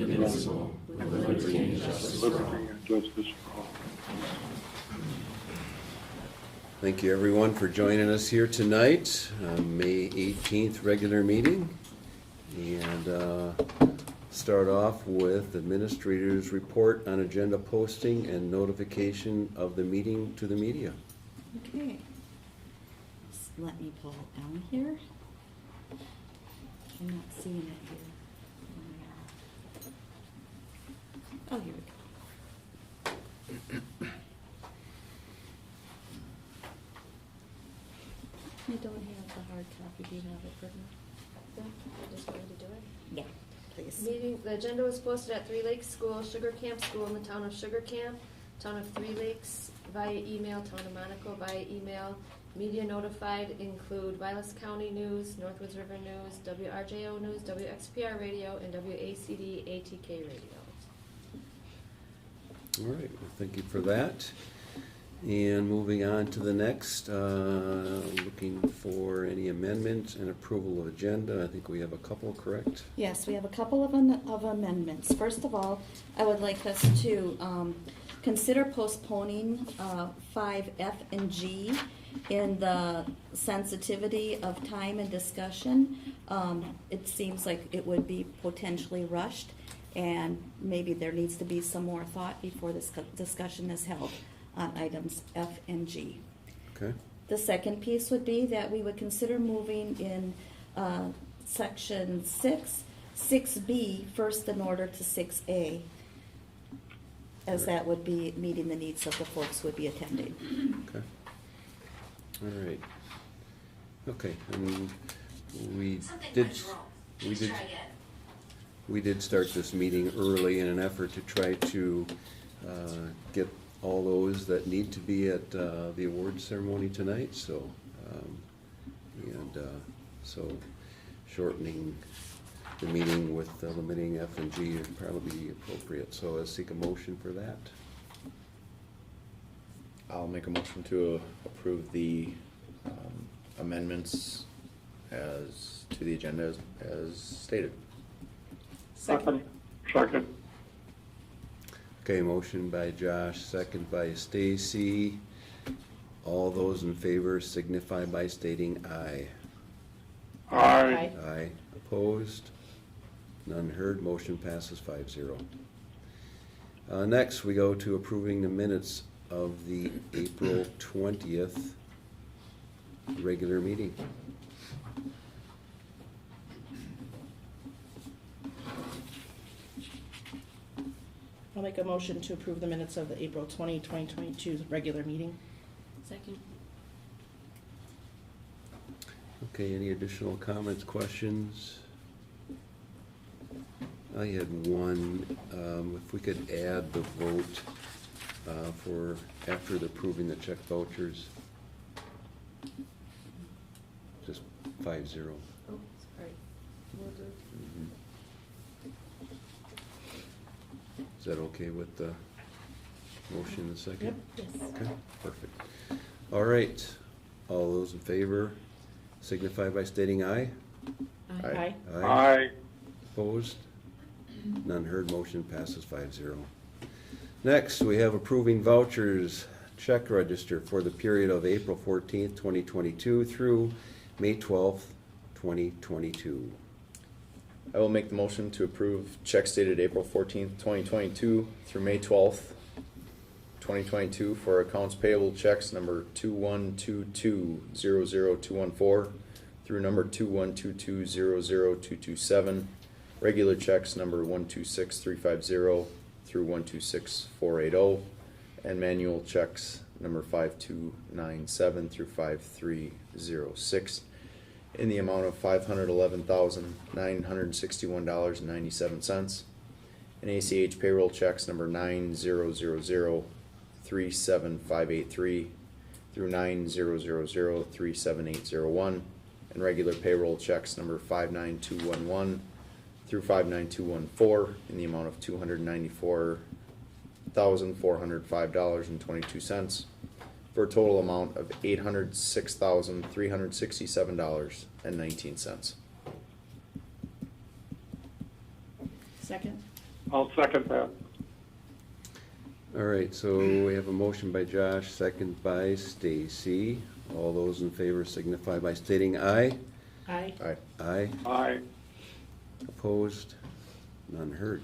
indivisible, with liberty and justice for all. Thank you, everyone, for joining us here tonight, May 18th regular meeting. And start off with Administrator's Report on Agenda Posting and Notification of the Meeting to the Media. Okay. Just let me pull it down here. I'm not seeing it here. Oh, here we go. I don't have the hard copy. Do you have it, Brittany? Yeah, just wanted to do it. Yeah, please. Meeting, the agenda was posted at Three Lakes School, Sugar Camp School in the town of Sugar Camp, town of Three Lakes via email, town of Monaco via email. Media notified include Vilas County News, Northwoods River News, WRJO News, WXPR Radio, and WACD ATK Radio. All right, well, thank you for that. And moving on to the next, looking for any amendments and approval of agenda. I think we have a couple, correct? Yes, we have a couple of amendments. First of all, I would like us to consider postponing 5F and G in the sensitivity of time and discussion. It seems like it would be potentially rushed, and maybe there needs to be some more thought before this discussion is held on items F and G. Okay. The second piece would be that we would consider moving in section 6B, first in order to 6A, as that would be meeting the needs of the folks who would be attending. Okay. All right. Okay, and we did start this meeting early in an effort to try to get all those that need to be at the award ceremony tonight. So, so shortening the meeting with limiting F and G would probably be appropriate. So, let's seek a motion for that. I'll make a motion to approve the amendments as to the agenda as stated. Second. Okay, motion by Josh, second by Stacy. All those in favor signify by stating aye. Aye. Aye. Opposed? None heard. Motion passes 5-0. Next, we go to approving the minutes of the April 20th regular meeting. I'll make a motion to approve the minutes of the April 2022 regular meeting. Second. Okay, any additional comments, questions? I had one. If we could add the vote for after the approving the check vouchers. Just 5-0. Oh, sorry. Will do. Is that okay with the motion in a second? Yep. Yes. Okay, perfect. All right, all those in favor signify by stating aye. Aye. Aye. Opposed? None heard, motion passes 5-0. Next, we have approving vouchers check register for the period of April 14th, 2022 through May 12th, 2022. I will make the motion to approve checks dated April 14th, 2022 through May 12th, 2022 for accounts payable checks number 212200214 through number 212200227, regular checks number 126350 through 126480, and manual checks number 5297 through 5306 in the amount of $511,961.97, and ACH payroll checks number 9000-37583 through 9000-37801, and regular payroll checks number 59211 through 59214 in the amount of $294,405.22, for a total amount of $806,367.19. Second? I'll second that. All right, so we have a motion by Josh, second by Stacy. All those in favor signify by stating aye. Aye. Aye. Aye. Aye. Opposed? None heard.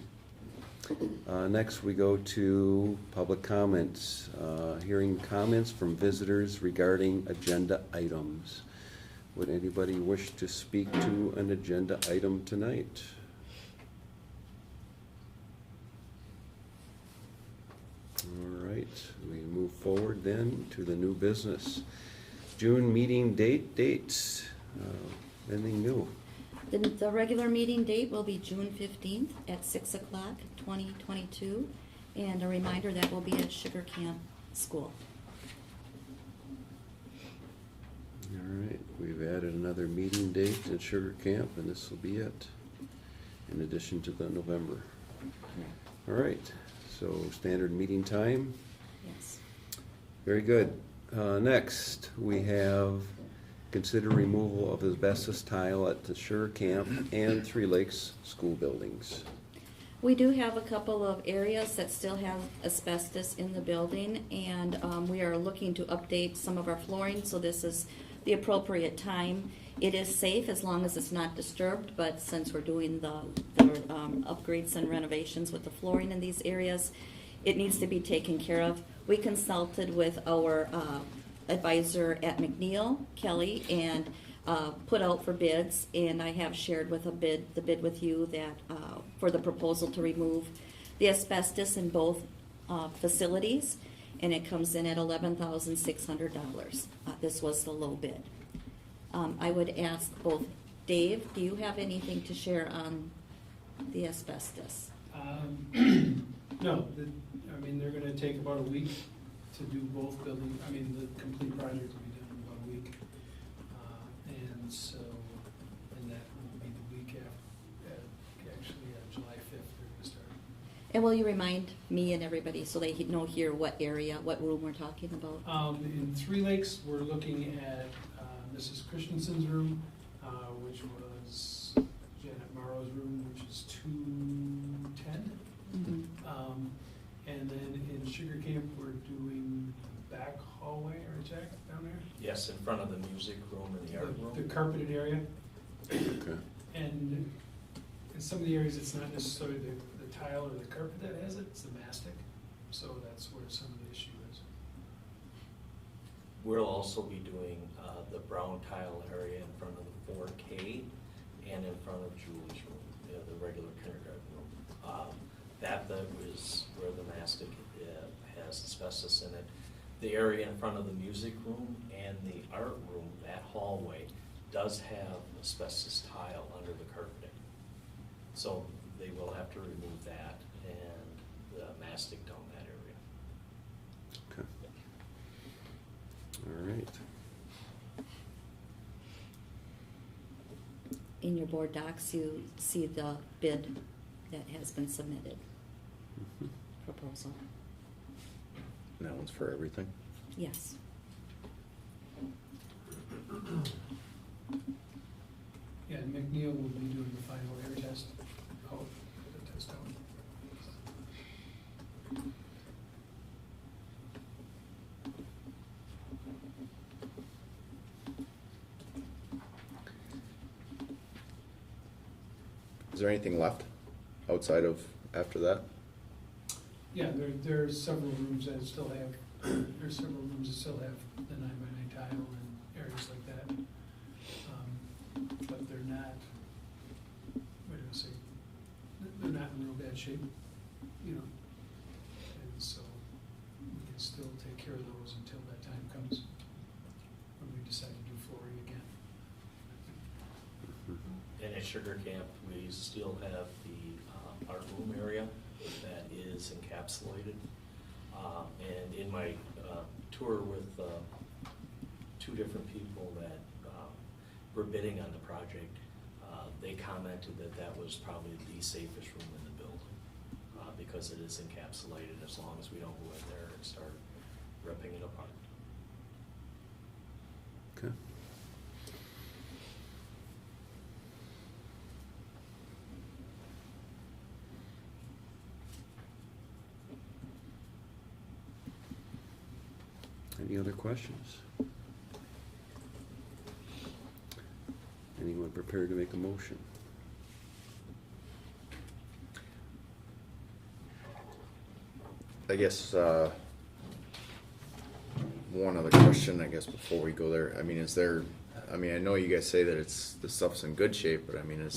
Next, we go to public comments. Hearing comments from visitors regarding agenda items. Would anybody wish to speak to an agenda item tonight? All right, we move forward then to the new business. June meeting dates. Anything new? The regular meeting date will be June 15th at 6 o'clock, 2022. And a reminder that will be at Sugar Camp School. All right, we've added another meeting date at Sugar Camp, and this will be it, in addition to the November. All right, so standard meeting time. Yes. Very good. Next, we have consider removal of asbestos tile at the Sugar Camp and Three Lakes school buildings. We do have a couple of areas that still have asbestos in the building, and we are looking to update some of our flooring, so this is the appropriate time. It is safe as long as it's not disturbed, but since we're doing the upgrades and renovations with the flooring in these areas, it needs to be taken care of. We consulted with our advisor at McNeil, Kelly, and put out for bids, and I have shared with the bid with you that for the proposal to remove the asbestos in both facilities, and it comes in at $11,600. This was the low bid. I would ask both, Dave, do you have anything to share on the asbestos? No, I mean, they're gonna take about a week to do both buildings. I mean, the complete project will be done in about a week. And so, and that will be the week after, actually, July 5th, they're gonna start. And will you remind me and everybody so they know here what area, what room we're talking about? In Three Lakes, we're looking at Mrs. Christensen's room, which was Janet Morrow's room, which is 210. Mhm. And then in Sugar Camp, we're doing the back hallway, right, Jack, down there? Yes, in front of the music room and the art room. The carpeted area. Okay. And in some of the areas, it's not necessarily the tile or the carpet that has it, it's the mastic. So that's where some of the issue is. We'll also be doing the brown tile area in front of the 4K and in front of Julie's room, the regular kindergarten room. That was where the mastic has asbestos in it. The area in front of the music room and the art room, that hallway, does have asbestos tile under the carpeting. So they will have to remove that and the mastic down that area. Okay. All right. In your board docs, you see the bid that has been submitted, Mhm. proposal. And that one's for everything? Yes. Yeah, and McNeil will be doing the final air test. Oh, the test out. Is there anything left outside of after that? Yeah, there's several rooms that still have, there's several rooms that still have the 9x9 tile and areas like that. But they're not, what do I say, they're not in real bad shape, you know. And so we can still take care of those until that time comes, when we decide to do flooring again. And at Sugar Camp, we still have the art room area that is encapsulated. And in my tour with two different people that were bidding on the project, they commented that that was probably the safest room in the building because it is encapsulated as long as we don't go in there and start ripping it apart. Okay. Any other questions? Anyone prepared to make a motion? I guess, one other question, I guess, before we go there, I mean, is there, I mean, I know you guys say that the stuff's in good shape, but I mean,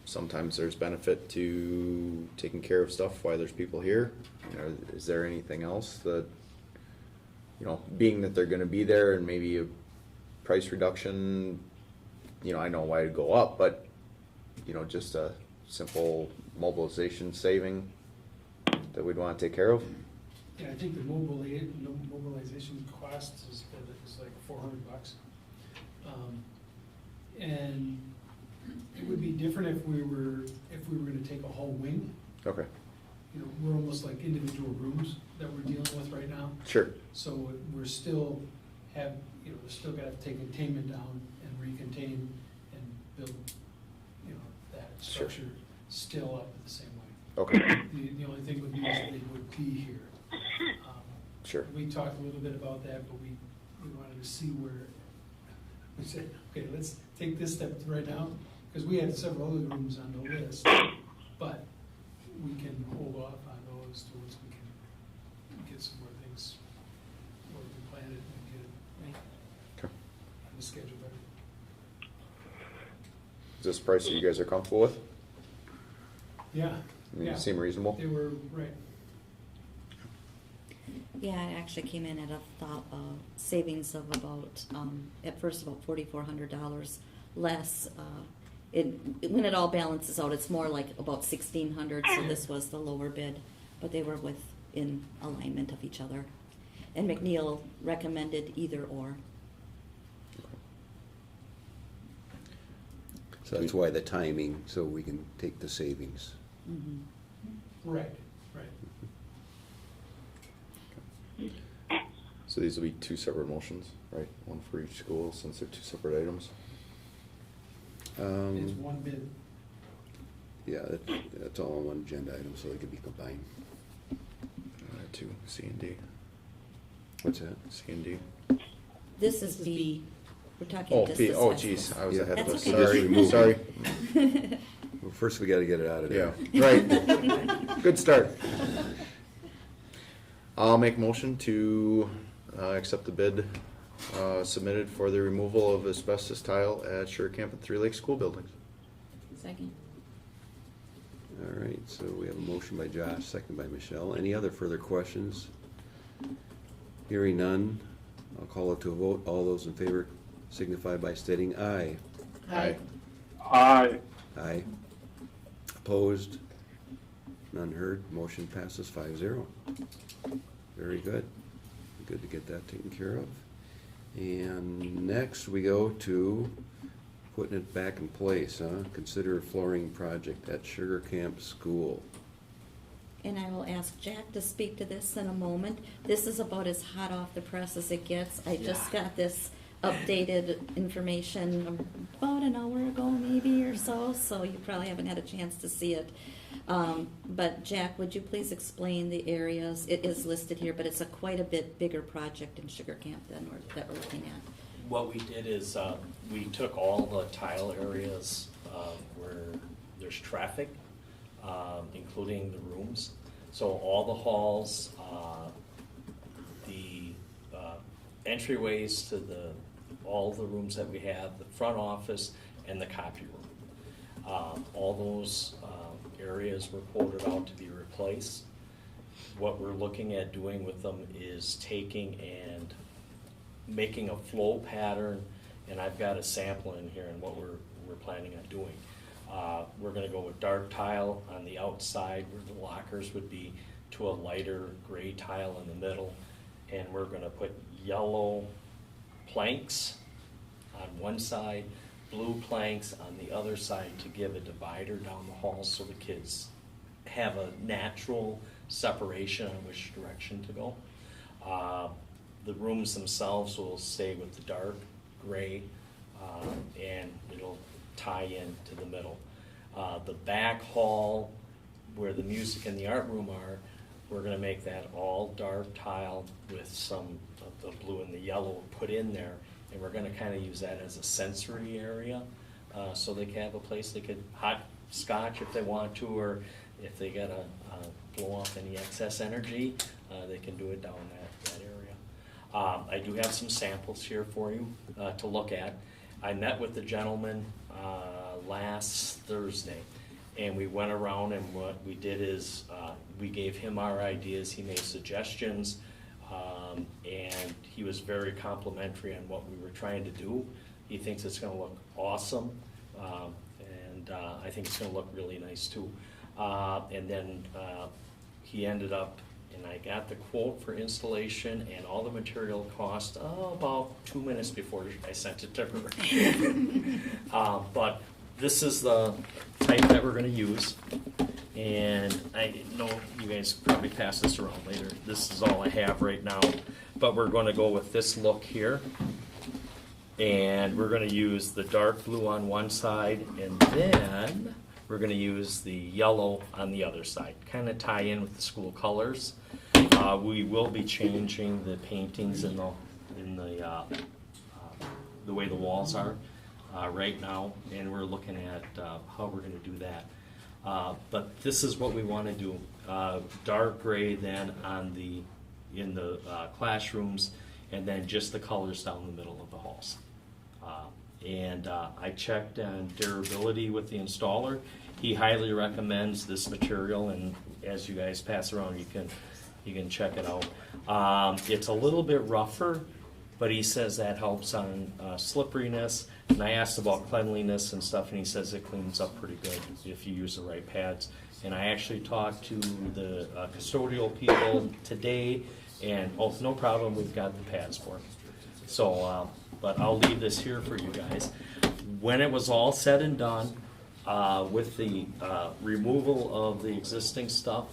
sometimes there's benefit to taking care of stuff while there's people here. You know, is there anything else that, you know, being that they're gonna be there and maybe a price reduction, you know, I know why it'd go up, but, you know, just a simple mobilization saving that we'd wanna take care of? Yeah, I think the mobilization cost is like $400. And it would be different if we were gonna take a whole wing. Okay, You know, we're almost like individual rooms that we're dealing with right now. sure, So we're still have, you know, we're still gotta take containment down and recontain and build, you know, that Sure. structure still up the same way. okay, The only thing would be is that they would be here. sure, We talked a little bit about that, but we wanted to see where, we said, okay, let's take this step right now, because we had several other rooms on the list, but we can hold off on those towards we can get some more things, more planned and get it okay. on the schedule better. Is this a price that you guys are comfortable with? Yeah, I mean, yeah, it seem reasonable? they were, right. Yeah, it actually came in at a thought, savings of about, at first about $4,400 less. When it all balances out, it's more like about 1,600, so this was the lower bid, but they were in alignment of each other. And McNeil recommended either or. So that's why the timing, so we can take the savings. Mhm. Right, right. So these will be two separate motions, right? One for each school, since they're two separate items? It's one bid. Yeah, that's all on one agenda item, so they could be combined. Two, C and D, What's that? C and D. This is B. We're talking Oh, just P, this oh last geez, one. I was Yeah. ahead of That's us, okay. sorry, sorry. Well, first we gotta get it out of Yeah, there. right, good start. I'll make a motion to, accept the bid, submitted for the removal of asbestos tile at Sugar Camp and Three Lakes School buildings. Second. All right, so we have a motion by Josh, second by Michelle. Any other further questions? Hearing none, I'll call it to a vote. All those in favor signify by stating aye. Aye. Aye. Aye. Opposed? None heard. Motion passes 5-0. Very good. Good to get that taken care of. And next we go to putting it back in place, huh? Consider a flooring project at Sugar Camp School. And I will ask Jack to speak to this in a moment. This is about as hot off the press as it gets. I just got this updated information about an hour ago maybe or so, so you probably haven't had a chance to see it. But Jack, would you please explain the areas? It is listed here, but it's quite a bit bigger project in Sugar Camp than that we're looking at. What we did is, we took all the tile areas where there's traffic, including the rooms. So all the halls, the entryways to all the rooms that we have, the front office, and the copy room. All those areas were quoted out to be replaced. What we're looking at doing with them is taking and making a flow pattern, and I've got a sample in here and what we're planning on doing. We're gonna go with dark tile on the outside where the lockers would be, to a lighter gray tile in the middle, and we're gonna put yellow planks on one side, blue planks on the other side to give a divider down the hall so the kids have a natural separation on which direction to go. The rooms themselves will stay with the dark gray, and it'll tie in to the middle. The back hall, where the music and the art room are, We're gonna make that all dark tile with some of the blue and the yellow put in there. And we're gonna kinda use that as a sensory area, so they can have a place they could hot scotch if they want to, or if they gotta blow off any excess energy, they can do it down that area. I do have some samples here for you to look at. I met with the gentleman last Thursday, and we went around, and what we did is we gave him our ideas, he made suggestions, and he was very complimentary on what we were trying to do. He thinks it's gonna look awesome, and I think it's gonna look really nice too. And then he ended up, and I got the quote for installation and all the material cost, about 2 minutes before I sent it to her. But this is the type that we're gonna use. And I know you guys probably pass this around later. This is all I have right now. But we're gonna go with this look here. And we're gonna use the dark blue on one side, and then we're gonna use the yellow on the other side. Kinda tie in with the school colors. We will be changing the paintings in the way the walls are right now, and we're looking at how we're gonna do that. But this is what we wanna do. Dark gray then in the classrooms, and then just the colors down the middle of the halls. And I checked on durability with the installer. He highly recommends this material, and as you guys pass around, you can check it out. It's a little bit rougher, but he says that helps on slipperiness. And I asked about cleanliness and stuff, and he says it cleans up pretty good if you use the right pads. And I actually talked to the custodial people today, and no problem, we've got the pads for it. So, but I'll leave this here for you guys. When it was all said and done, with the removal of the existing stuff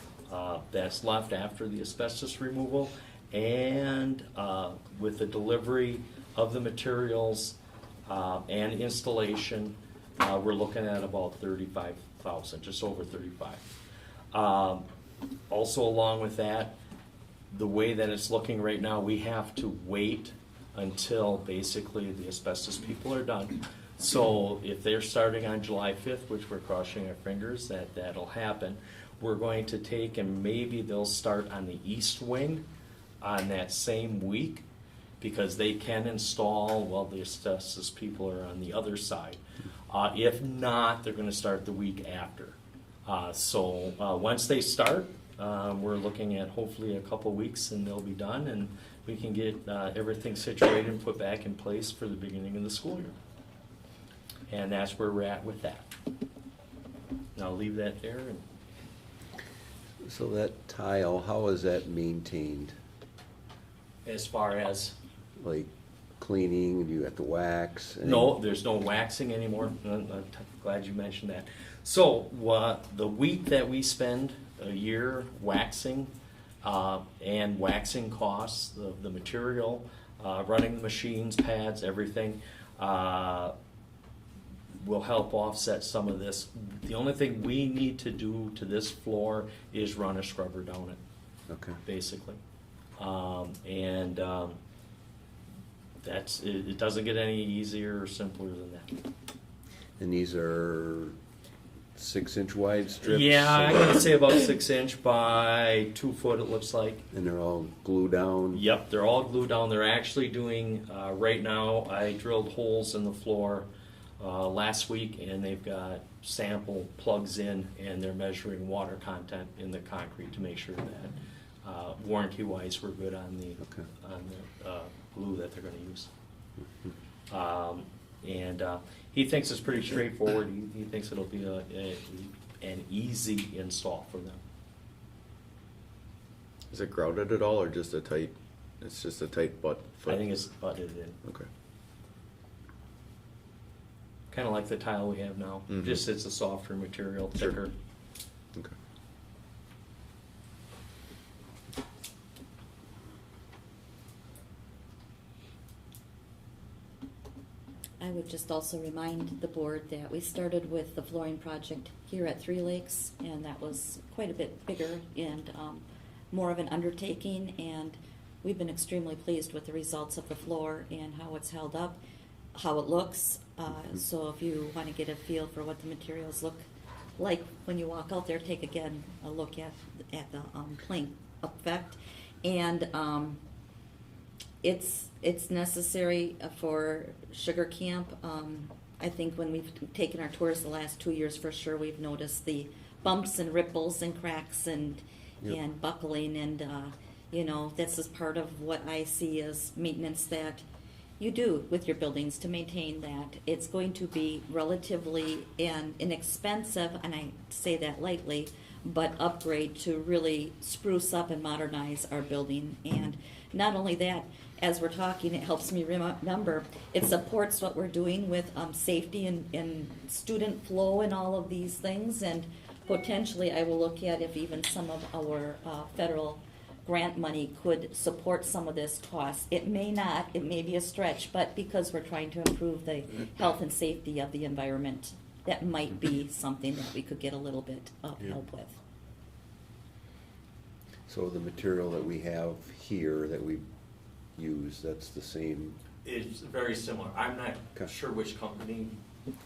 that's left after the asbestos removal, and with the delivery of the materials and installation, we're looking at about 35,000, just over 35. Also, along with that, the way that it's looking right now, we have to wait until basically the asbestos people are done. So if they're starting on July 5th, which we're crossing our fingers that that'll happen, we're going to take, and maybe they'll start on the east wing on that same week, because they can install while the asbestos people are on the other side. If not, they're gonna start the week after. So once they start, we're looking at hopefully a couple weeks, and they'll be done, and we can get everything situated and put back in place for the beginning of the school year. And that's where we're at with that. And I'll leave that there. And So that tile, how is that maintained? as far as, Like cleaning, do you have to wax? no, there's no waxing anymore. I'm glad you mentioned that. So the week that we spend a year waxing, and waxing costs, the material, running the machines, pads, everything, will help offset some of this. The only thing we need to do to this floor is run a scrubber down it, Okay. basically. That's it. It doesn't get any easier or simpler than that. And these are 6-inch wide strips? Yeah, I'm gonna say about 6 inch by 2 foot. It looks like. And they're all glued down? Yep, they're all glued down. They're actually doing right now. I drilled holes in the floor last week, and they've got sample plugs in, and they're measuring water content in the concrete to make sure that warranty-wise we're good on the glue that they're going to use. And he thinks it's pretty straightforward. He thinks it'll be an easy install for them. Is it grouted at all, or just a tight? It's just a tight butt foot. I think it's butted in, Okay. kind of like the tile we have now. Mhm. Just it's a softer material, Sure. thicker. Okay. I would just also remind the board that we started with the flooring project here at Three Lakes, and that was quite a bit bigger, and more of an undertaking, and we've been extremely pleased with the results of the floor and how it's held up, how it looks. So if you want to get a feel for what the materials look like when you walk out there, take again a look at the plank effect. And it's necessary for Sugar Camp. I think when we've taken our tours the last 2 years, for sure, we've noticed the bumps and ripples and cracks and Yep. and buckling, and you know, this is part of what I see as maintenance that you do with your buildings to maintain that. It's going to be relatively inexpensive, and I say that lightly, but upgrade to really spruce up and modernize our building. And not only that, as we're talking, it helps me remember, it supports what we're doing with safety and student flow and all of these things. And potentially, I will look at if even some of our federal grant money could support some of this cost. It may not, it may be a stretch, but because we're trying to improve the health and safety of the environment, that might be something that we could get a little bit of Yeah. help with. So the material that we have here that we use, that's the same, It's very similar. I'm not Okay. sure which company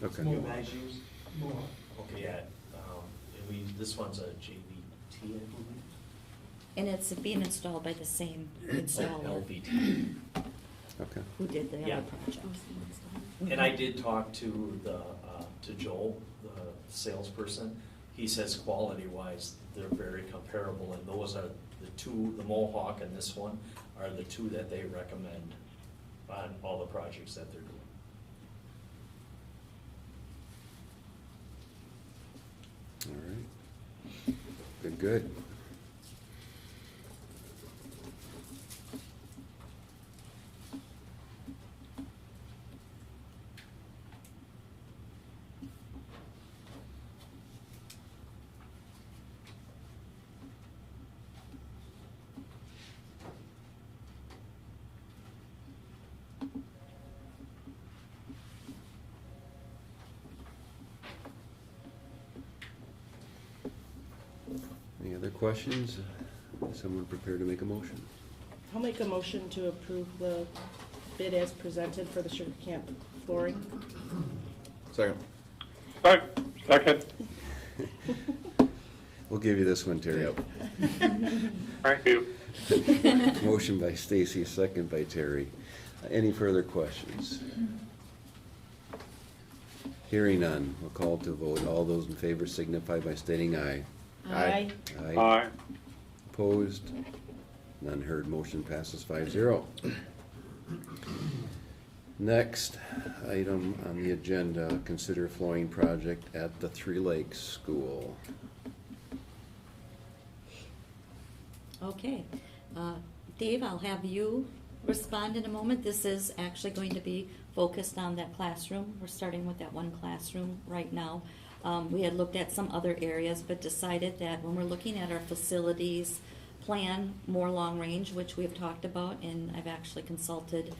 okay. you guys use. More. Okay, yeah, this one's a JVT, I believe. And it's being installed by the same installer LVT. Okay. who did the Yeah. other project. And I did talk to to Joel, the salesperson. He says quality-wise, they're very comparable, and those are the two, the Mohawk and this one are the two that they recommend on all the projects that they're doing. All right. Good, good. Any other questions? Is someone prepared to make a motion? I'll make a motion to approve the bid as presented for the Sugar Camp flooring. Second. Second. We'll give you this one, Terry. Yep. Thank you. Motion by Stacy, second by Terry. Any further questions? Hearing none, we'll call to vote. All those in favor signify by stating aye. Aye. Aye. Opposed? None heard. Motion passes 5-0. Next item on the agenda, consider flooring project at the Three Lakes School. Okay, Dave, I'll have you respond in a moment. This is actually going to be focused on that classroom. We're starting with that one classroom right now. We had looked at some other areas, but decided that when we're looking at our facilities plan, more long range, which we have talked about, and I've actually consulted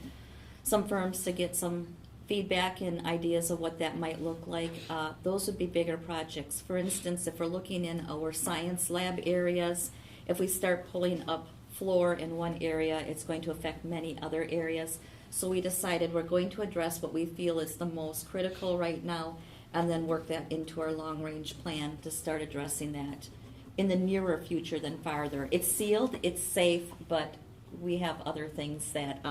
some firms to get some feedback and ideas of what that might look like. Those would be bigger projects. For instance, if we're looking in our science lab areas, if we start pulling up floor in one area, it's going to affect many other areas. So we decided we're going to address what we feel is the most critical right now, and then work that into our long-range plan to start addressing that in the nearer future than farther. It's sealed, it's safe, but we have other things that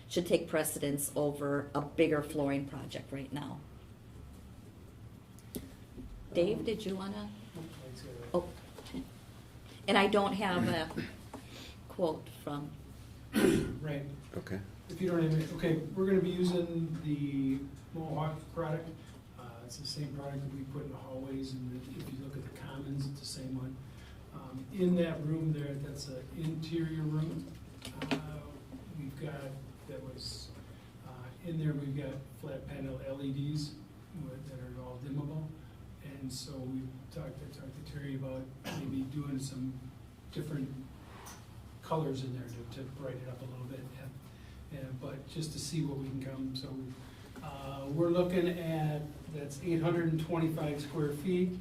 should take precedence over a bigger flooring project right now. Dave, did you wanna? Oh, and I don't have a quote from. Right. Okay. If you don't even, okay, we're gonna be using the Mohawk product. It's the same product that we put in the hallways, and if you look at the commons, it's the same one. In that room there, that's an interior room. We've got, that was, in there, we've got flat panel LEDs that are all dimmable. And so I talked to Terry about maybe doing some different colors in there to brighten it up a little bit. But just to see what we can come, so we're looking at, that's 825 square feet.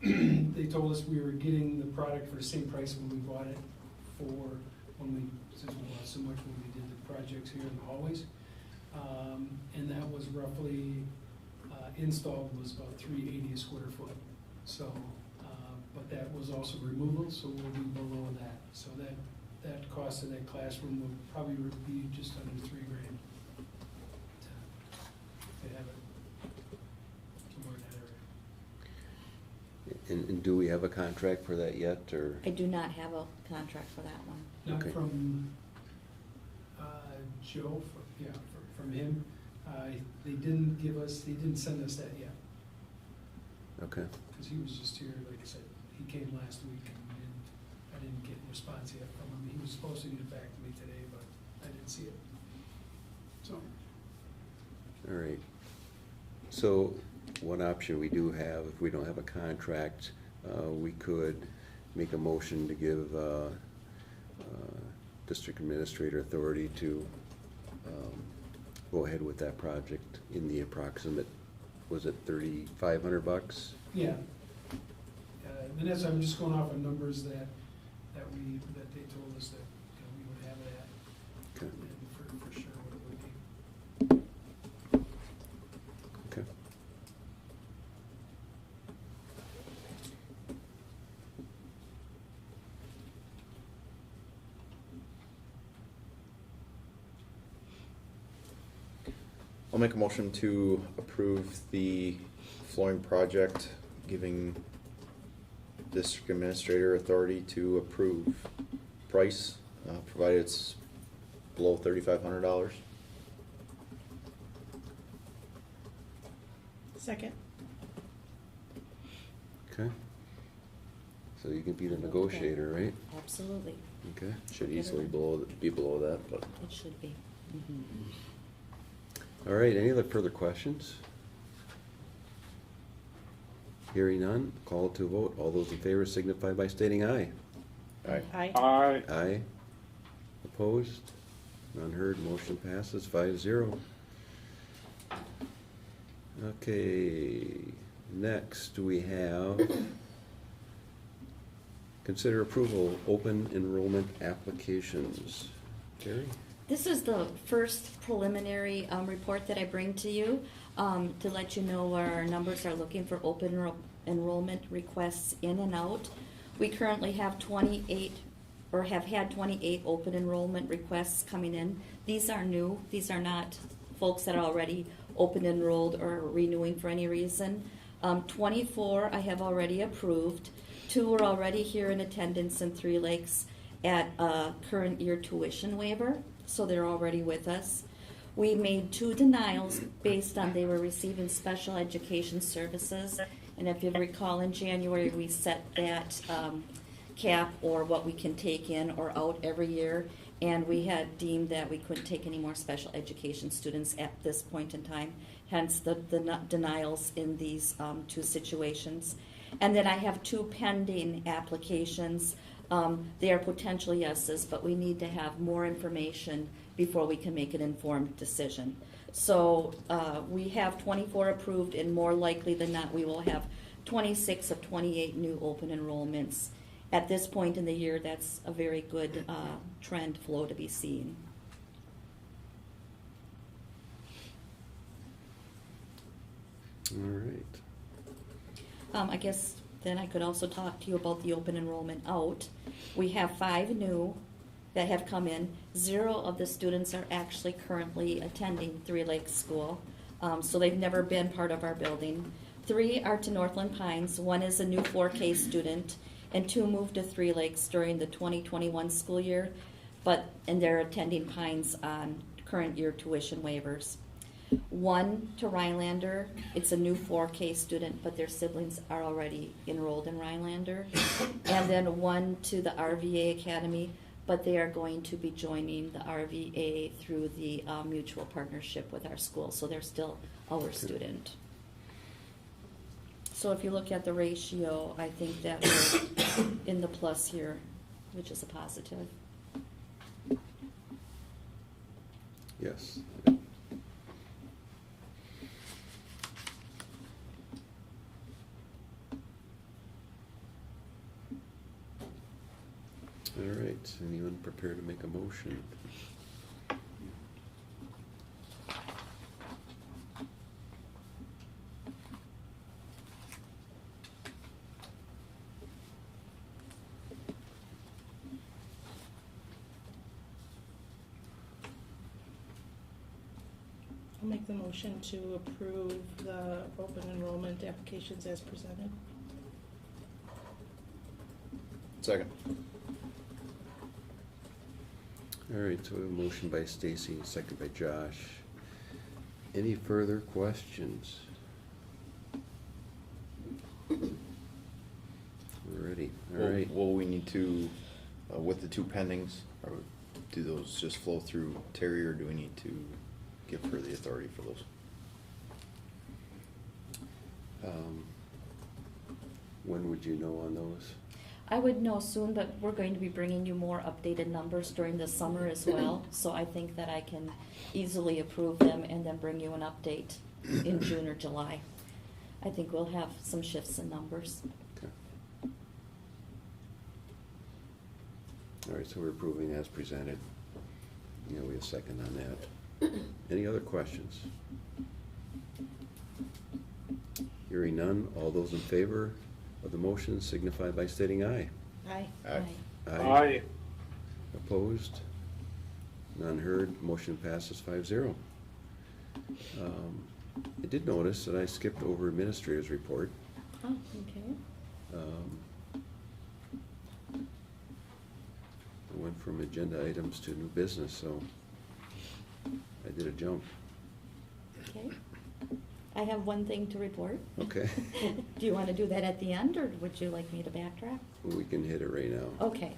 The they told us we were getting the product for the same price when we bought it since we bought so much when we did the projects here in the hallways. And that was roughly, installed was about $380 a square foot. So, but that was also removal, so we'll be below that. So that cost of that classroom will probably be just under $3,000 to have it somewhere in that area. And do we have a contract for that yet, or? I do not have a contract for that one. Not Okay. from Joe, from him. They didn't send us that yet, Okay, because he was just here, like I said, he came last week, and I didn't get a response yet from him. He was supposed to get it back to me today, but I didn't see it. So, all right. So one option we do have, if we don't have a contract, we could make a motion to give district administrator authority to go ahead with that project in the approximate, was it $3,500? yeah. And that's, I'm just going off of numbers that they told us that we would have it at, Okay, and for sure what it would be. okay. I'll make a motion to approve the flooring project, giving district administrator authority to approve price, provided it's below $3,500. Second. Okay. So you can be the negotiator, right? Absolutely, Okay. Should easily be below that, but it should be. Mhm. All right, any other further questions? Hearing none, call to vote. All those in favor signify by stating aye. Aye. Aye. Aye. Aye. Opposed? None heard, motion passes 5-0. Okay, next we have consider approval open enrollment applications. Terry? This is the first preliminary report that I bring to you to let you know where our numbers are looking for open enrollment requests in and out. We currently have 28, or have had 28 open enrollment requests coming in. These are new. These are not folks that are already open enrolled or renewing for any reason. 24 I have already approved. 2 are already here in attendance in Three Lakes at current year tuition waiver, so they're already with us. We made 2 denials based on they were receiving special education services. And if you recall, in January, we set that cap or what we can take in or out every year. And we had deemed that we couldn't take any more special education students at this point in time, hence the denials in these 2 situations. And then I have 2 pending applications. They are potential yeses, but we need to have more information before we can make an informed decision. So we have 24 approved, and more likely than not, we will have 26 of 28 new open enrollments. At this point in the year, that's a very good trend flow to be seen. All right. I guess then I could also talk to you about the open enrollment out. We have 5 new that have come in. 0 of the students are actually currently attending Three Lakes School, so they've never been part of our building. 3 are to Northland Pines. 1 is a new 4K student, and 2 moved to Three Lakes during the 2021 school year, and they're attending Pines on current year tuition waivers. 1 to Rhinelander, it's a new 4K student, but their siblings are already enrolled in Rhinelander. And then 1 to the RVA Academy, but they are going to be joining the RVA through the mutual partnership with our school, so they're still our student. So if you look at the ratio, I think that we're in the plus here, which is a positive. Yes. All right, anyone prepared to make a motion? I'll make the motion to approve the open enrollment applications as presented. Second. All right, so we have a motion by Stacy, second by Josh. Any further questions? We're ready, all right. Will we need to, with the two pendings, or do those just flow through Terry, or do we need to give her the authority for those? When would you know on those? I would know soon, but we're going to be bringing you more updated numbers during the summer as well. So I think that I can easily approve them and then bring you an update in June or July. I think we'll have some shifts in numbers. Okay. All right, so we're approving as presented. You know, we have a second on that. Any other questions? Hearing none, all those in favor of the motion signify by stating aye. Aye. Aye. Aye. Opposed? None heard, motion passes 5-0. I did notice that I skipped over administrator's report. Oh, okay. I went from agenda items to new business, so I did a jump. Okay. I have one thing to report. Okay. Do you want to do that at the end, or would you like me to backtrack? We can hit it right now. Okay.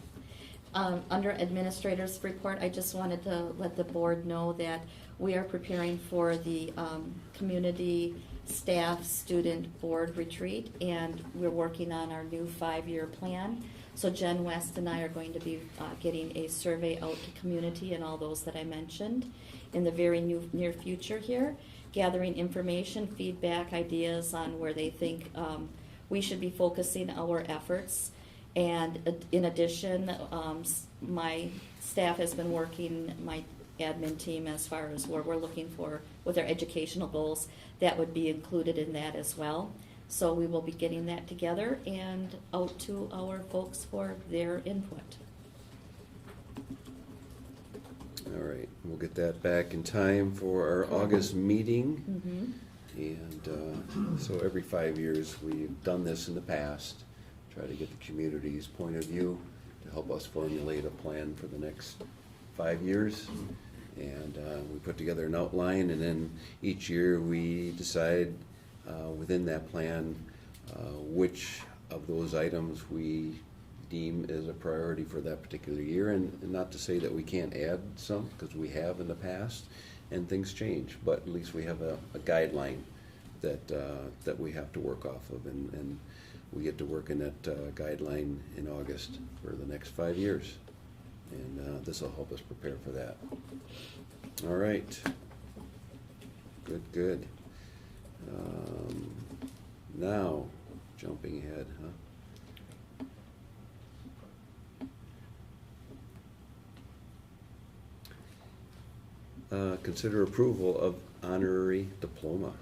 Under administrator's report, I just wanted to let the board know that we are preparing for the community staff student board retreat, and we're working on our new 5-year plan. So Jen West and I are going to be getting a survey out to community and all those that I mentioned in the very near future here, gathering information, feedback, ideas on where they think we should be focusing our efforts. And in addition, my staff has been working, my admin team, as far as where we're looking for with our educational goals. That would be included in that as well. So we will be getting that together and out to our folks for their input. All right, we'll get that back in time for our August meeting. Mm-hmm. And so every 5 years, we've done this in the past, try to get the community's point of view to help us formulate a plan for the next 5 years. And we put together an outline, and then each year we decide within that plan which of those items we deem as a priority for that particular year. And not to say that we can't add some, because we have in the past, and things change, but at least we have a guideline that we have to work off of, and we get to work in that guideline in August for the next 5 years. And this will help us prepare for that. All right. Good. Now, jumping ahead, consider approval of honorary diploma.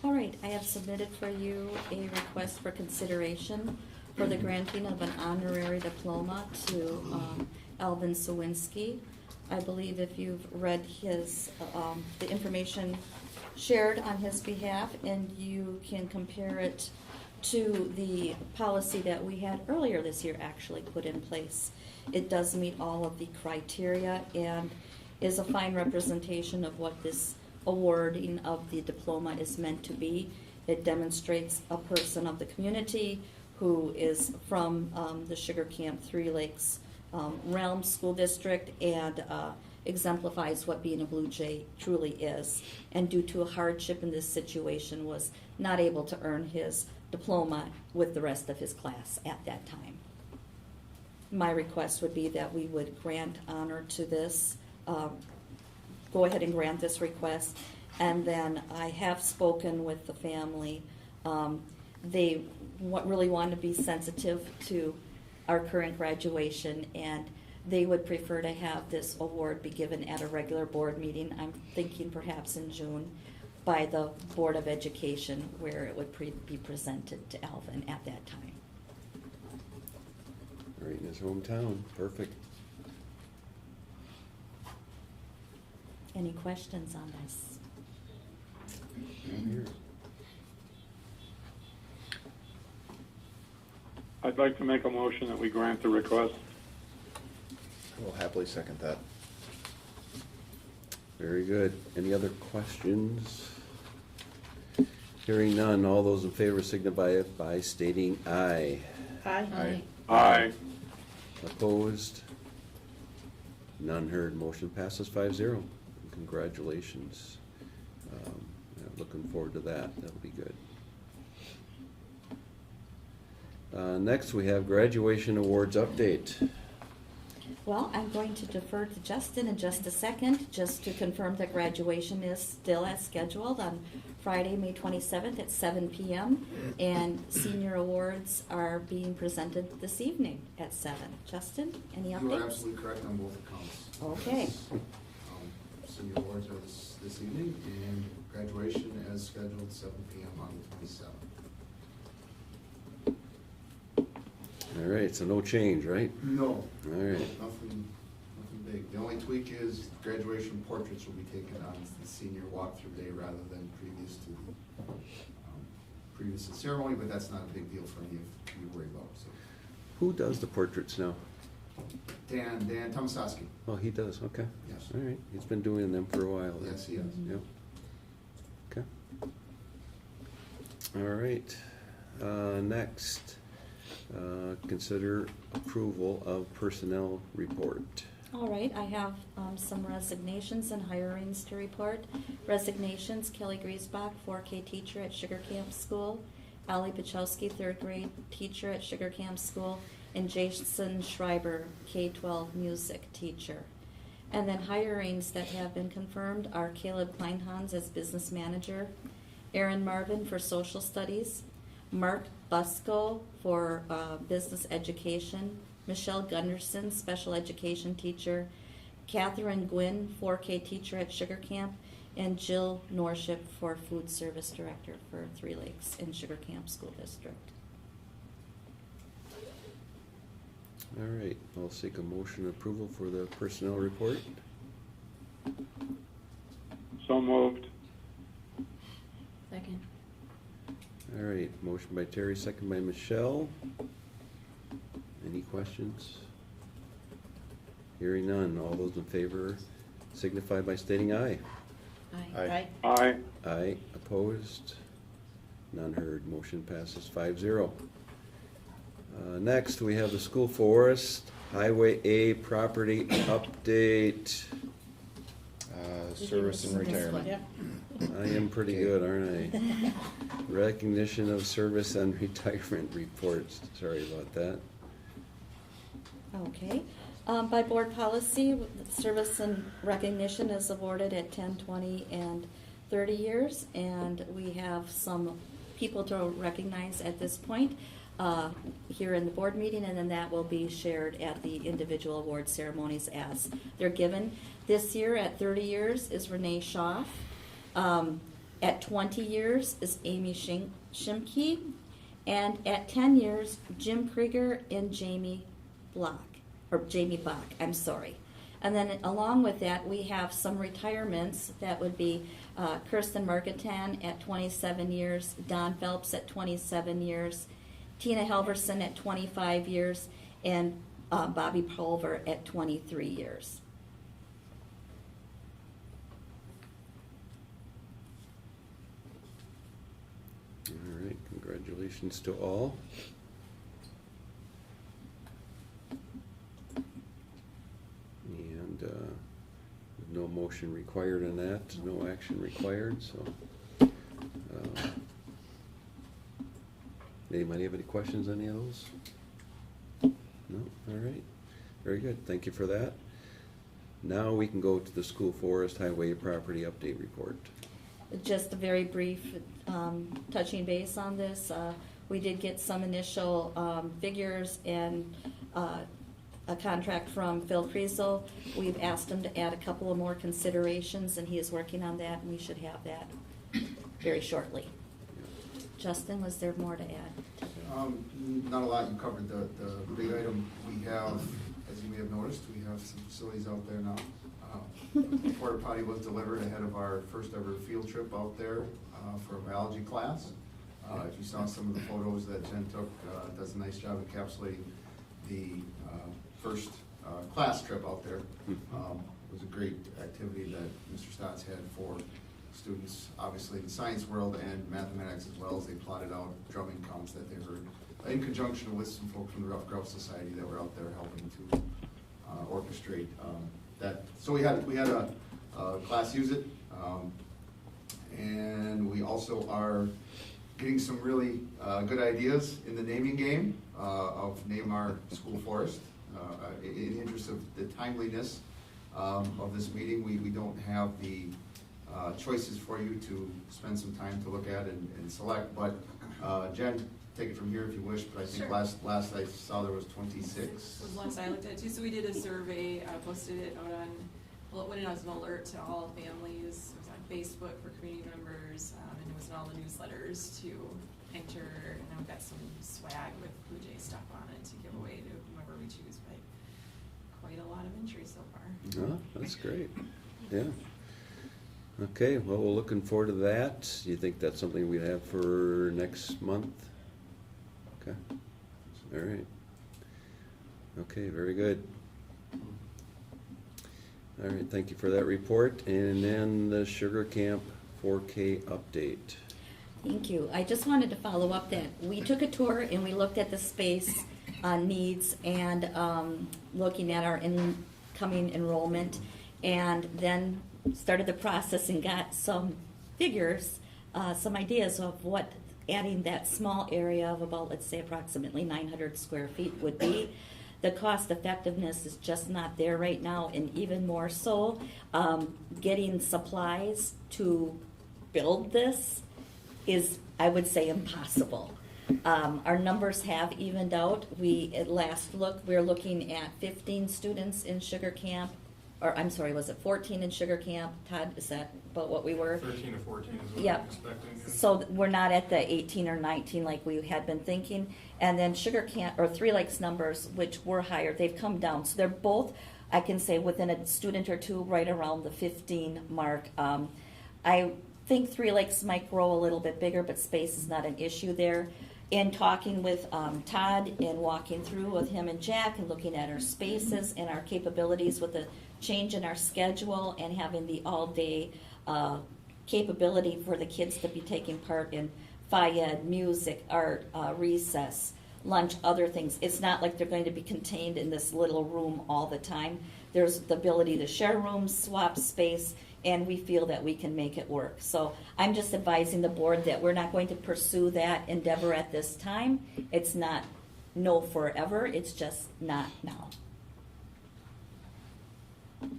All right, I have submitted for you a request for consideration for the granting of an honorary diploma to Alvin Sawinski. I believe if you've read his, the information shared on his behalf, and you can compare it to the policy that we had earlier this year actually put in place. It does meet all of the criteria and is a fine representation of what this awarding of the diploma is meant to be. It demonstrates a person of the community who is from the Sugar Camp Three Lakes Realm School District, and exemplifies what being a Blue Jay truly is. And due to a hardship in this situation, was not able to earn his diploma with the rest of his class at that time. My request would be that we would grant honor to this, go ahead and grant this request. And then I have spoken with the family. They really want to be sensitive to our current graduation, and they would prefer to have this award be given at a regular board meeting. I'm thinking perhaps in June by the Board of Education, where it would be presented to Alvin at that time. Right in his hometown, perfect. Any questions on this? I'm here. I'd like to make a motion that we grant the request. I will happily second that. Very good. Any other questions? Hearing none, all those in favor signify it by stating aye. Aye. Aye. Aye. Opposed? None heard. Motion passes 5-0. Congratulations. Yeah, looking forward to that. That'll be good. Next, we have graduation awards update. Well, I'm going to defer to Justin in just a second, just to confirm that graduation is still as scheduled on Friday, May 27th at 7 p.m. And senior awards are being presented this evening at 7. Justin, any updates? You are absolutely correct on both accounts. Okay. Yes. Senior awards are this evening, and graduation as scheduled, 7 p.m. on the 27th. All right, so no change, right? No. All right. Nothing big. The only tweak is graduation portraits will be taken on the senior walkthrough day rather than previous to the previous ceremony, but that's not a big deal for any of you to worry about. So, Who does the portraits now? Dan Tomasoski. Oh, he does, okay. Yes. All right, he's been doing them for a while then. Yes, he is. Yep. Okay. All right. Next, consider approval of personnel report. All right, I have some resignations and hirings to report. Resignations, Kelly Griesbach, 4K teacher at Sugar Camp School, Ally Pachowski, 3rd grade teacher at Sugar Camp School, and Jason Schreiber, K-12 music teacher. And then hirings that have been confirmed are Caleb Kleinhans as business manager, Aaron Marvin for social studies, Mark Busco for business education, Michelle Gunderson, special education teacher, Catherine Gwynn, 4K teacher at Sugar Camp, and Jill Norship for food service director for 3 Lakes in Sugar Camp School District. All right, I'll seek a motion of approval for the personnel report. So moved. Second. All right, motion by Terry, second by Michelle. Any questions? Hearing none, all those in favor signify by stating aye. Aye. Aye. Aye, opposed? None heard, motion passes 5-0. Next, we have the school forest, Highway A property update. Service and retirement. Yep. I am pretty good, aren't I? Recognition of service and retirement reports, sorry about that. Okay. By board policy, service and recognition is awarded at 10, 20, and 30 years, and we have some people to recognize at this point here in the board meeting, and then that will be shared at the individual award ceremonies as they're given. This year at 30 years is Renee Schaaf. At 20 years is Amy Shimke, and at 10 years, Jim Krieger and Jamie Bach, I'm sorry. And then along with that, we have some retirements. That would be Kirsten Mercatan at 27 years, Don Phelps at 27 years, Tina Helverson at 25 years, and Bobby Pulver at 23 years. All right, congratulations to all. And no motion required on that, no action required, so. Anybody have any questions on any of those? No? All right. Very good. Thank you for that. Now we can go to the school forest highway property update report. Just a very brief touching base on this. We did get some initial figures and a contract from Phil Kriesel. We've asked him to add a couple of more considerations, and he is working on that, and we should have that very shortly. Justin, was there more to add? Not a lot, you covered the big item. We have, as you may have noticed, we have some facilities out there now. Porta potty was delivered ahead of our first ever field trip out there for a biology class. If you saw some of the photos that Jen took, does a nice job encapsulating the first class trip out there. It was a great activity that Mr. Stotts had for students, obviously in the science world and mathematics, as well as they plotted out drumming counts that they heard in conjunction with some folks from the Rough Grouse Society that were out there helping to orchestrate that. So we had a class use it, and we also are getting some really good ideas in the naming game of name our school forest. In the interest of the timeliness of this meeting, we don't have the choices for you to spend some time to look at and select, but Jen, take it from here if you wish, but I think Sure. last I saw there was 26. Was last I looked at it too. So we did a survey, posted it out on, well, it went in as an alert to all families. It was on Facebook for community members, and it was in all the newsletters to enter. And then we got some swag with Blue Jay stuff on it to give away to whoever we choose. But quite a lot of entries so far. Oh, that's great, yeah. Okay, well, we're looking forward to that. Do you think that's something we'd have for next month? Okay, all right. Okay, very good. All right, thank you for that report. And then the Sugar Camp 4K update. Thank you. I just wanted to follow up that we took a tour and we looked at the space needs and looking at our incoming enrollment, and then started the process and got some figures, some ideas of what adding that small area of about, let's say, approximately 900 square feet would be. The cost effectiveness is just not there right now, and even more so, getting supplies to build this is, I would say, impossible. Our numbers have evened out. At last look, we're looking at 15 students in Sugar Camp, or I'm sorry, was it 14 in Sugar Camp? Todd, is that about what we were? 13 to 14 is what Yep. I'm expecting. Yeah. So we're not at the 18 or 19 like we had been thinking. And then Sugar Camp, or Three Lakes numbers, which were higher, they've come down. So they're both, I can say, within a student or two, right around the 15 mark. I think Three Lakes might grow a little bit bigger, but space is not an issue there. In talking with Todd and walking through with him and Jack and looking at our spaces and our capabilities with the change in our schedule and having the all-day capability for the kids to be taking part in FIED, music, art, recess, lunch, other things. It's not like they're going to be contained in this little room all the time. There's the ability to share rooms, swap space, and we feel that we can make it work. So I'm just advising the board that we're not going to pursue that endeavor at this time. It's not no forever, it's just not now. All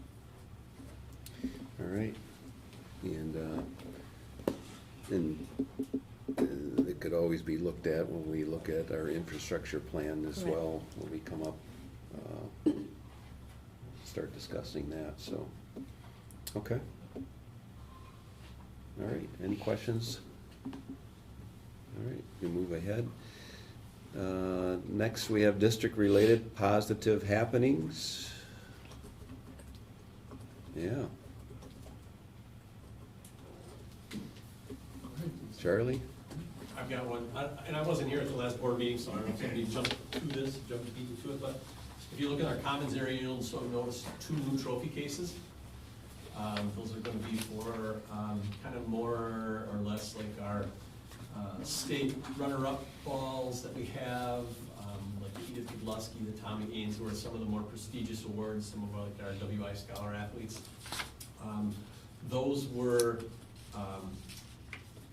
right, and it could always be looked at when we look at our infrastructure plan as Correct. well, when we come up, start discussing that, so, okay. All right, any questions? All right, we move ahead. Next, we have district-related positive happenings. Yeah. Charlie? I've got one, and I wasn't here at the last board meeting, so I don't know if somebody jumped to it, but if you look at our commons area, you'll also notice 2 new trophy cases. Those are gonna be for kind of more or less like our state runner-up balls that we have, like Edith Godlewski, the Tommy Ainsworth, some of the more prestigious awards, some of like our WI Scholar athletes. Those were,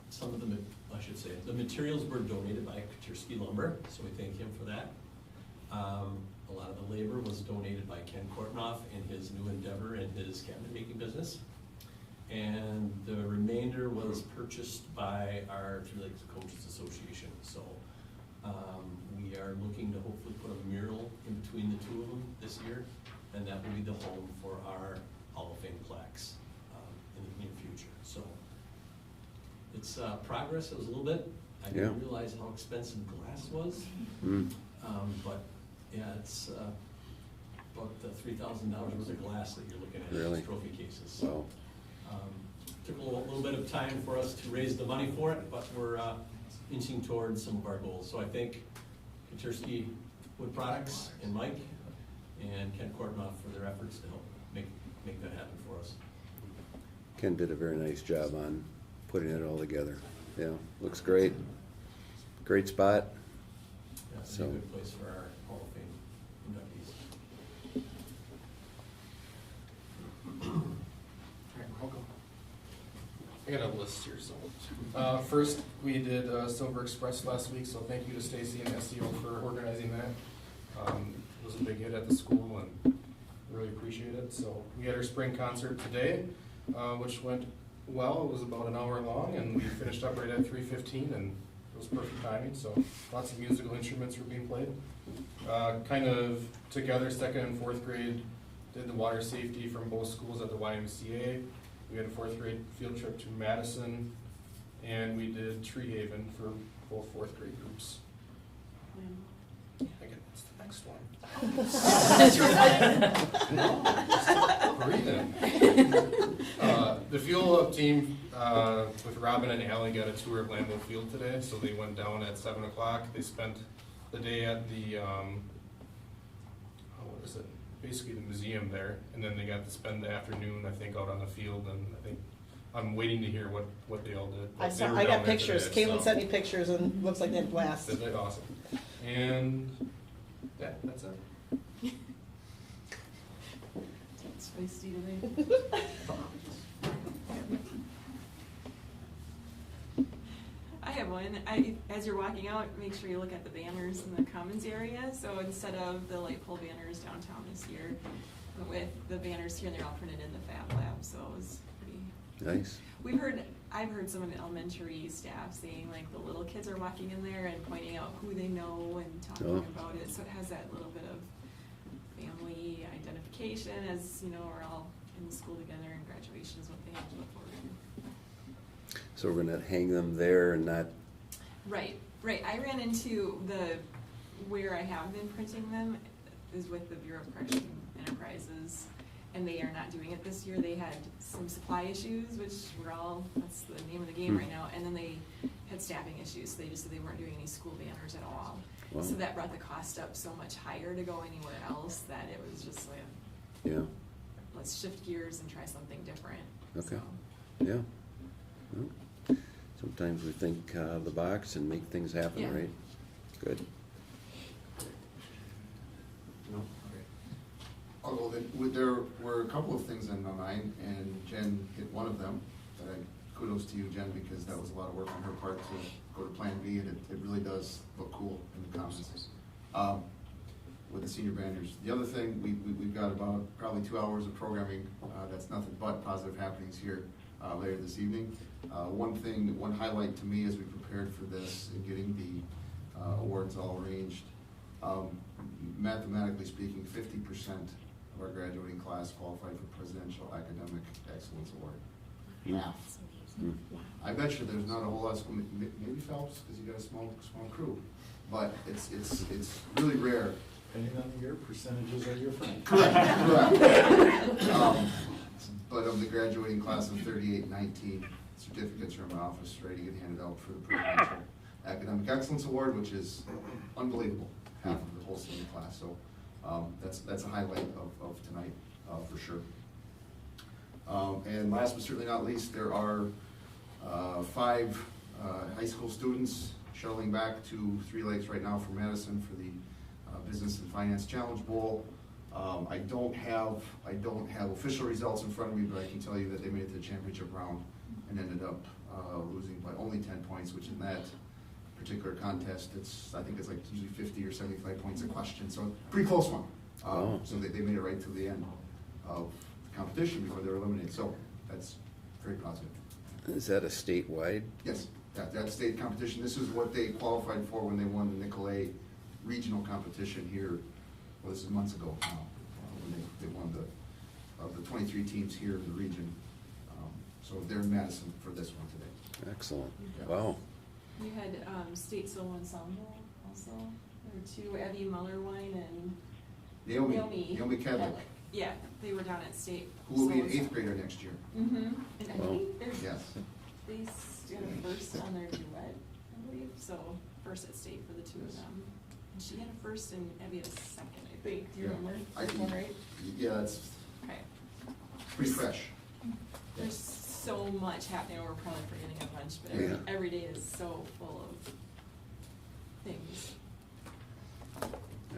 some of them, I should say, the materials were donated by Katersky Lumber, so we thank him for that. A lot of the labor was donated by Ken Kortnoff in his new endeavor in his cabinet making business. And the remainder was purchased by our Three Lakes Coaches Association. So looking to hopefully put a mural in between the two of them this year, and that will be the home for our Hall of Fame plaques in the near future. So it's progress. It was a little bit. I didn't realize how expensive glass was, but yeah, it's about $3,000 worth of glass that you're looking at in Really? these trophy cases. So, Wow. took a little bit of time for us to raise the money for it, but we're inching towards some of our goals. So I thank Katersky Wood Products and Mike and Ken Kortnoff for their efforts to help make that happen for us. Ken did a very nice job on putting it all together. Yeah, looks great. Great spot. Yeah, it's a So- good place for our Hall of Fame inductees. Alright, I'll go. I got a list here, so. First, we did Silver Express last week, so thank you to Stacy and SEO for organizing that. It was a big hit at the school and really appreciate it. So we had our spring concert today, which went well. It was about an hour long and we finished up right at 3:15 and it was perfect timing, so lots of musical instruments were being played. Kind of together, second and fourth grade did the water safety from both schools at the YMCA. We had a fourth grade field trip to Madison, and we did Tree Haven for both fourth grade groups. I guess that's the next one. Breathe in. The Fuel Up team with Robin and Allie got a tour of Lambeau Field today, so they went down at 7 o'clock. They spent the day at the, what is it? Basically the museum there, and then they got to spend the afternoon, I think, out on the field, and I think, I'm waiting to hear what they all did. I They saw, were I down got there pictures. today, Caitlin so- sent me pictures and looks like they had a blast. Did they? Awesome. And, yeah, that's it. It's feisty today. I have one. As you're walking out, make sure you look at the banners in the commons area. So instead of the light pole banners downtown this year, with the banners here, they're all printed in the Fab Lab. So it was pretty. Nice. I've heard some of the elementary staff saying like the little kids are walking in there and pointing out who they know and talking about it. So it has that little bit of family identification, as you know, we're all in school together, and graduation is what they have to look forward to. So we're gonna hang them there and not, Right. I ran into where I have been printing them is with the Bureau of Correction Enterprises, and they are not doing it this year. They had some supply issues, which that's the name of the game right now, and then they had staffing issues, so they just said they weren't doing any school banners at all. Wow. So that brought the cost up so much higher to go anywhere else that it was just like, yeah, let's shift gears and try something different. Okay. So, yeah. Well, sometimes we think the box and make things happen, Yeah. right? Good. No? Okay. I'll go then. There were a couple of things on my mind, and Jen hit one of them. Kudos to you, Jen, because that was a lot of work on her part to go to Plan B, and it really does look cool in the comments. With the senior banners. The other thing, we've got about probably 2 hours of programming. That's nothing but positive happenings here later this evening. One highlight to me as we prepared for this and getting the awards all arranged, mathematically speaking, 50% of our graduating class qualified for Presidential Academic Excellence Award. Half. I bet you there's not a whole lot of school, maybe Phelps, because you got a small crew, but it's really rare. Depending on the year, percentages are different. Correct. But of the graduating class of 38-19, certificates are in my office ready to get handed out for the Presidential Academic Excellence Award, which is unbelievable, half of the whole senior class. So that's a highlight of tonight for sure. And last but certainly not least, there are 5 high school students shuttling back to 3 Lakes right now from Madison for the Business and Finance Challenge Bowl. I don't have official results in front of me, but I can tell you that they made it to the championship round and ended up losing by only 10 points, which in that particular contest, I think it's like usually 50 or 75 points a question, so pretty close one. So they made it right to the end of the competition before they were eliminated, so that's very positive. Is that a statewide? Yes, that state competition. This is what they qualified for when they won the Nicolay regional competition here, well, this is months ago now, when they won of the 23 teams here in the region. So they're in Madison for this one today. Excellent. Yeah. Wow. We had state solo ensemble also. There were two, Abby Mullerwine and Naomi Kedlick, Yeah, they were down at state. who will be an solo 8th grader next year. Mm-hmm. And I Wow. think there's, Yes. they got a first on their duet, I believe, so first at state for the two of them. And she had a first and Abby had a second, I think. Do you Yeah. remember? I Is that right? Yeah, it's Okay. pretty fresh. There's so much happening, we're probably forgetting a bunch, but Yeah. every day is so full of things.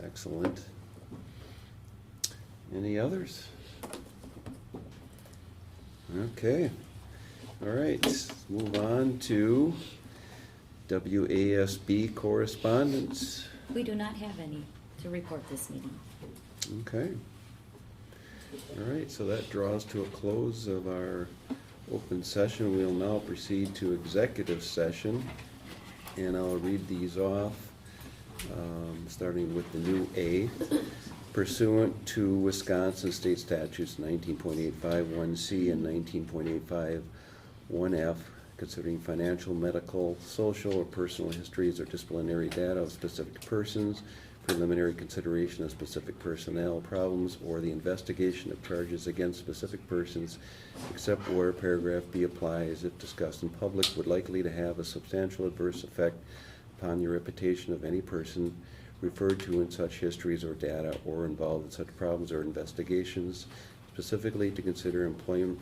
Excellent. Any others? Okay. All right, let's move on to WASB correspondence. We do not have any to report this meeting. Okay. All right, so that draws to a close of our open session. We'll now proceed to executive session, and I'll read these off, starting with the new A. Pursuant to Wisconsin State Statutes 19.851C and 19.851F, considering financial, medical, social, or personal histories or disciplinary data of specific persons, preliminary consideration of specific personnel problems, or the investigation of charges against specific persons, except where paragraph B applies if discussed in public, would likely to have a substantial adverse effect upon the reputation of any person referred to in such histories or data, or involved in such problems or investigations, specifically to consider employment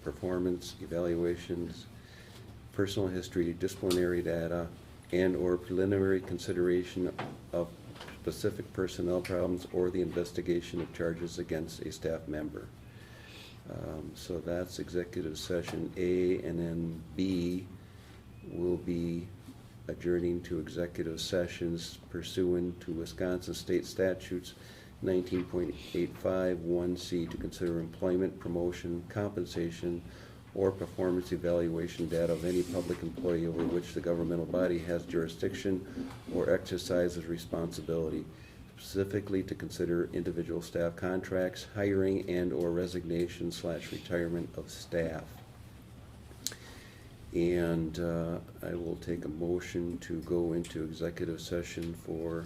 performance evaluations, personal history, disciplinary data, and/or preliminary consideration of specific personnel problems, or the investigation of charges against a staff member. So that's executive session A, and then B will be adjourning to executive sessions pursuant to Wisconsin State Statutes 19.851C to consider employment, promotion, compensation, or performance evaluation data of any public employee over which the governmental body has jurisdiction or exercises responsibility, specifically to consider individual staff contracts, hiring and/or resignation/retirement of staff. And I will take a motion to go into executive session for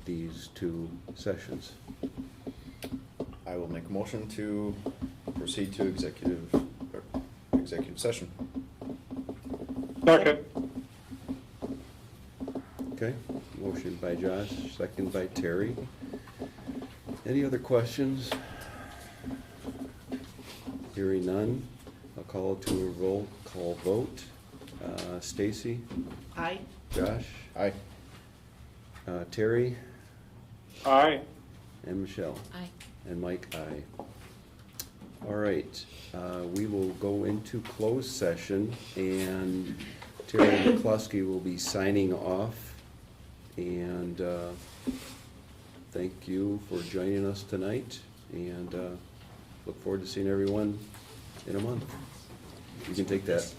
these two sessions. I will make a motion to proceed to executive session. Second. Okay, motion by Josh, second by Terry. Any other questions? Hearing none, I'll call to a roll call vote. Stacy? Aye. Josh? Aye. Terry? Aye. And Michelle? Aye. And Mike, aye. All right, we will go into closed session, and Terry McCluskey will be signing off. And thank you for joining us tonight, and look forward to seeing everyone in a month. You can take that.